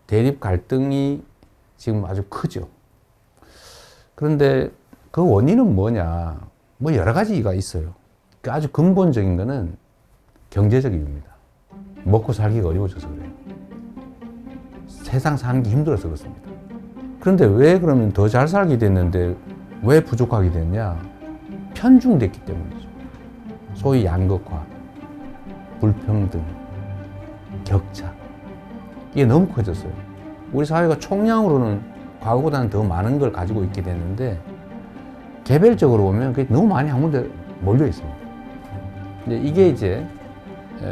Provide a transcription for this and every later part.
대립 갈등이 지금 아주 크죠. 그런데 그 원인은 뭐냐? 뭐 여러 가지가 있어요. 아주 근본적인 거는 경제적 이유입니다. 먹고 살기가 어려워져서 그래요. 세상 사는 게 힘들어서 그렇습니다. 그런데 왜 그러면 더 잘 살게 됐는데 왜 부족하게 됐냐? 편중됐기 때문이죠. 소위 양극화, 불평등, 격차. 이게 너무 커졌어요. 우리 사회가 총량으로는 과거보다는 더 많은 걸 가지고 있게 됐는데 개별적으로 보면 그게 너무 많이 한 군데 몰려 있습니다. 근데 이게 이제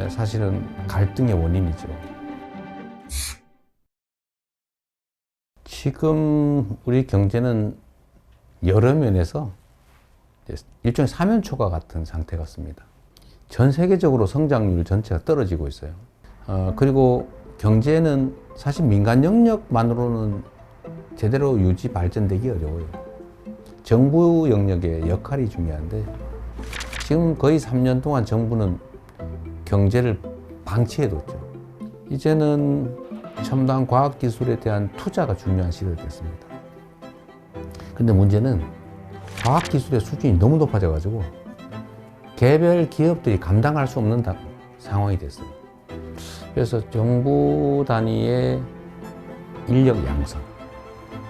사실은 갈등의 원인이죠. 지금 우리 경제는 여러 면에서 일종의 사면초가 같은 상태 같습니다. 전 세계적으로 성장률 전체가 떨어지고 있어요. 그리고 경제는 사실 민간 영역만으로는 제대로 유지 발전되기 어려워요. 정부 영역의 역할이 중요한데 지금 거의 3년 동안 정부는 경제를 방치해뒀죠. 이제는 첨단 과학기술에 대한 투자가 중요한 시대가 됐습니다. 근데 문제는 과학기술의 수준이 너무 높아져가지고 개별 기업들이 감당할 수 없는 상황이 됐어요. 그래서 정부 단위의 인력 양성,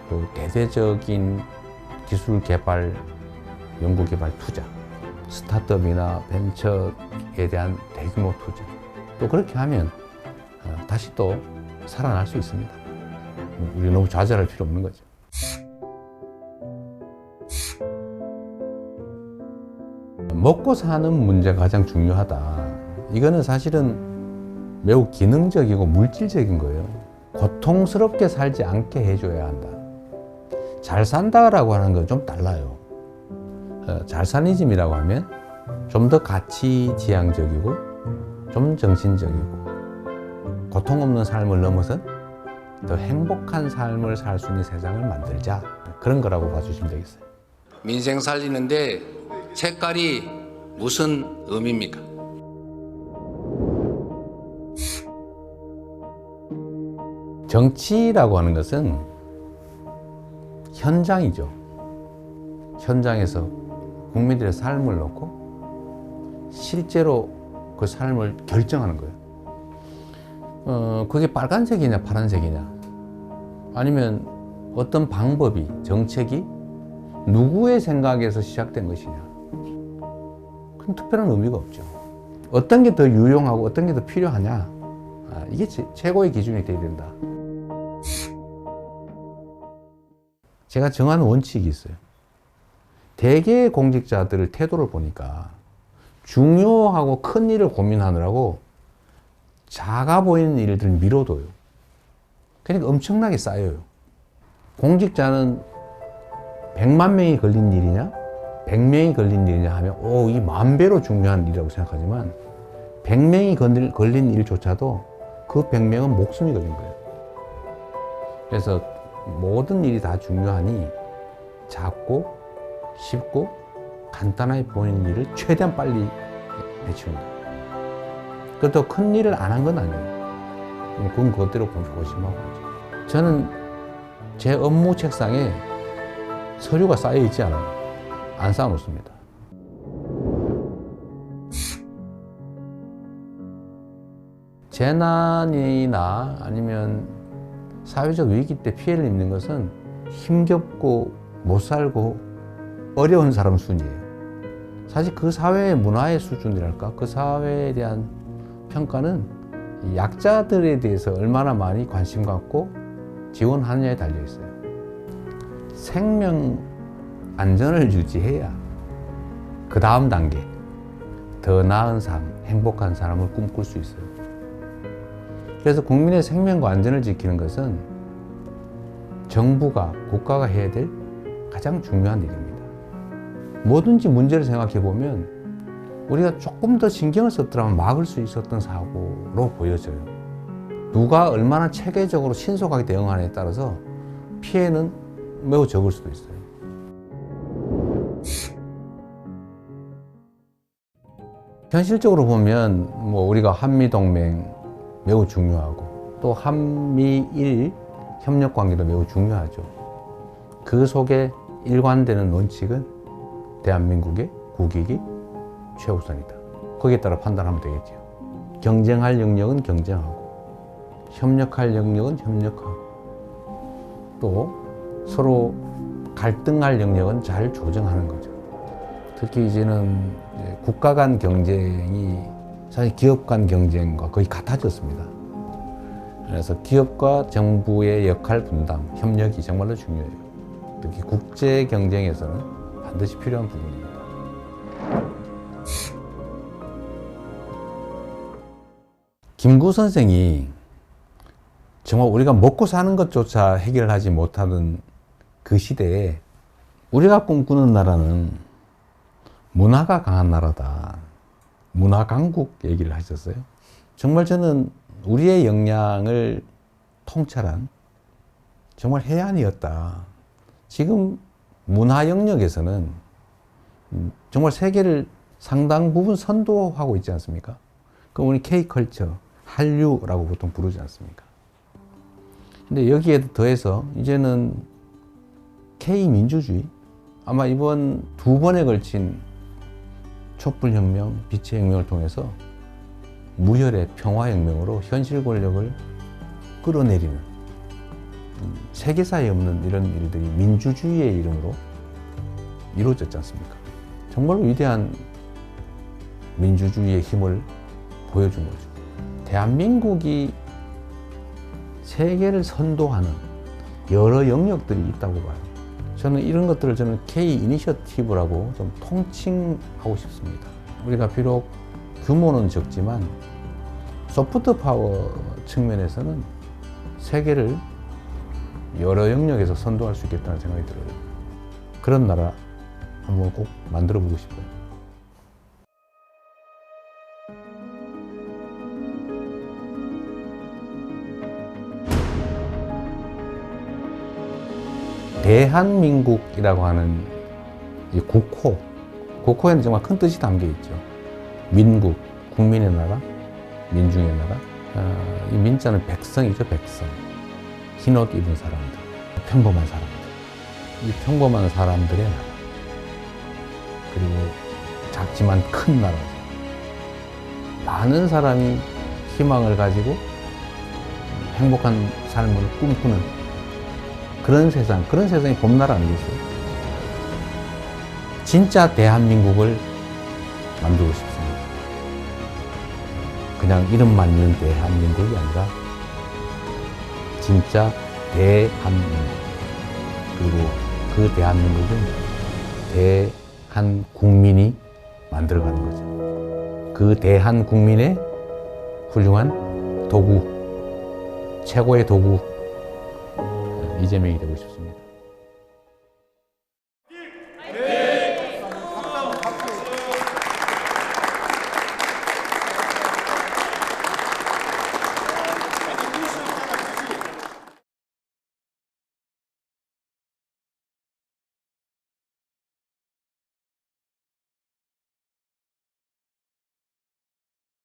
또 대대적인 기술 개발, 연구 개발 투자, 스타트업이나 벤처에 대한 대규모 투자. 또 그렇게 하면 다시 또 살아날 수 있습니다. 우리 너무 좌절할 필요 없는 거죠. 먹고 사는 문제가 가장 중요하다. 이거는 사실은 매우 기능적이고 물질적인 거예요. 고통스럽게 살지 않게 해줘야 한다. 잘 산다라고 하는 건 좀 달라요. 잘사니즘이라고 하면 좀 더 가치지향적이고 좀 정신적이고 고통 없는 삶을 넘어선 더 행복한 삶을 살 수 있는 세상을 만들자. 그런 거라고 봐주시면 되겠어요. 민생 살리는데 색깔이 무슨 의미입니까? 정치라고 하는 것은 현장이죠. 현장에서 국민들의 삶을 놓고 실제로 그 삶을 결정하는 거예요. 그게 빨간색이냐 파란색이냐 아니면 어떤 방법이 정책이 누구의 생각에서 시작된 것이냐 그건 특별한 의미가 없죠. 어떤 게 더 유용하고 어떤 게 더 필요하냐 이게 최고의 기준이 돼야 된다. 제가 정하는 원칙이 있어요. 대개의 공직자들의 태도를 보니까 중요하고 큰 일을 고민하느라고 작아 보이는 일들을 미뤄둬요. 그러니까 엄청나게 쌓여요. 공직자는 100만 명이 걸린 일이냐 100명이 걸린 일이냐 하면 이 10,000배로 중요한 일이라고 생각하지만 100명이 걸린 일조차도 그 100명은 목숨이 걸린 거예요. 그래서 모든 일이 다 중요하니 작고 쉽고 간단하게 보이는 일을 최대한 빨리 해치운다. 그것도 큰 일을 안 한 건 아니에요. 그건 그것대로 고심하고 거죠. 저는 제 업무 책상에 서류가 쌓여 있지 않아요. 안 쌓아 놓습니다. 재난이나 아니면 사회적 위기 때 피해를 입는 것은 힘겹고 못 살고 어려운 사람 순이에요. 사실 그 사회의 문화의 수준이랄까 그 사회에 대한 평가는 약자들에 대해서 얼마나 많이 관심 갖고 지원하느냐에 달려 있어요. 생명 안전을 유지해야 그 다음 단계 더 나은 삶, 행복한 삶을 꿈꿀 수 있어요. 그래서 국민의 생명과 안전을 지키는 것은 정부가, 국가가 해야 될 가장 중요한 일입니다. 뭐든지 문제를 생각해 보면 우리가 조금 더 신경을 썼더라면 막을 수 있었던 사고로 보여져요. 누가 얼마나 체계적으로 신속하게 대응하느냐에 따라서 피해는 매우 적을 수도 있어요. 현실적으로 보면 우리가 한미동맹 매우 중요하고 또 한미일 협력 관계도 매우 중요하죠. 그 속에 일관되는 원칙은 대한민국의 국익이 최우선이다. 거기에 따라 판단하면 되겠죠. 경쟁할 영역은 경쟁하고, 협력할 영역은 협력하고, 또 서로 갈등할 영역은 잘 조정하는 거죠. 특히 이제는 국가 간 경쟁이 사실 기업 간 경쟁과 거의 같아졌습니다. 그래서 기업과 정부의 역할 분담, 협력이 정말로 중요해요. 특히 국제 경쟁에서는 반드시 필요한 부분입니다. 김구 선생이 정말 우리가 먹고 사는 것조차 해결하지 못하는 그 시대에 우리가 꿈꾸는 나라는 문화가 강한 나라다. 문화 강국 얘기를 하셨어요. 정말 저는 우리의 역량을 통찰한 정말 해안이었다. 지금 문화 영역에서는 정말 세계를 상당 부분 선도하고 있지 않습니까? 그럼 우리 K컬처, 한류라고 보통 부르지 않습니까? 근데 여기에 더해서 이제는 K민주주의, 아마 이번 2번에 걸친 촛불혁명, 빛의 혁명을 통해서 무혈의 평화혁명으로 현실 권력을 끌어내리는, 세계사에 없는 이런 일들이 민주주의의 이름으로 이루어졌지 않습니까? 정말로 위대한 민주주의의 힘을 보여준 거죠. 대한민국이 세계를 선도하는 여러 영역들이 있다고 봐요. 저는 이런 것들을 K 이니셔티브라고 좀 통칭하고 싶습니다. 우리가 비록 규모는 적지만 소프트 파워 측면에서는 세계를 여러 영역에서 선도할 수 있겠다는 생각이 들어요. 그런 나라 한번 꼭 만들어 보고 싶어요. 대한민국이라고 하는 이 국호, 국호에는 정말 큰 뜻이 담겨 있죠. 민국, 국민의 나라, 민중의 나라. 이 민자는 백성이죠, 백성. 흰옷 입은 사람들, 평범한 사람들. 이 평범한 사람들의 나라. 그리고 작지만 큰 나라죠. 많은 사람이 희망을 가지고 행복한 삶을 꿈꾸는 그런 세상이 봄나라 아니겠어요? 진짜 대한민국을 만들고 싶습니다. 그냥 이름만 있는 대한민국이 아니라 진짜 대한민국. 그리고 그 대한민국은 대한국민이 만들어가는 거죠. 그 대한국민의 훌륭한 도구, 최고의 도구, 이재명이 되고 싶습니다.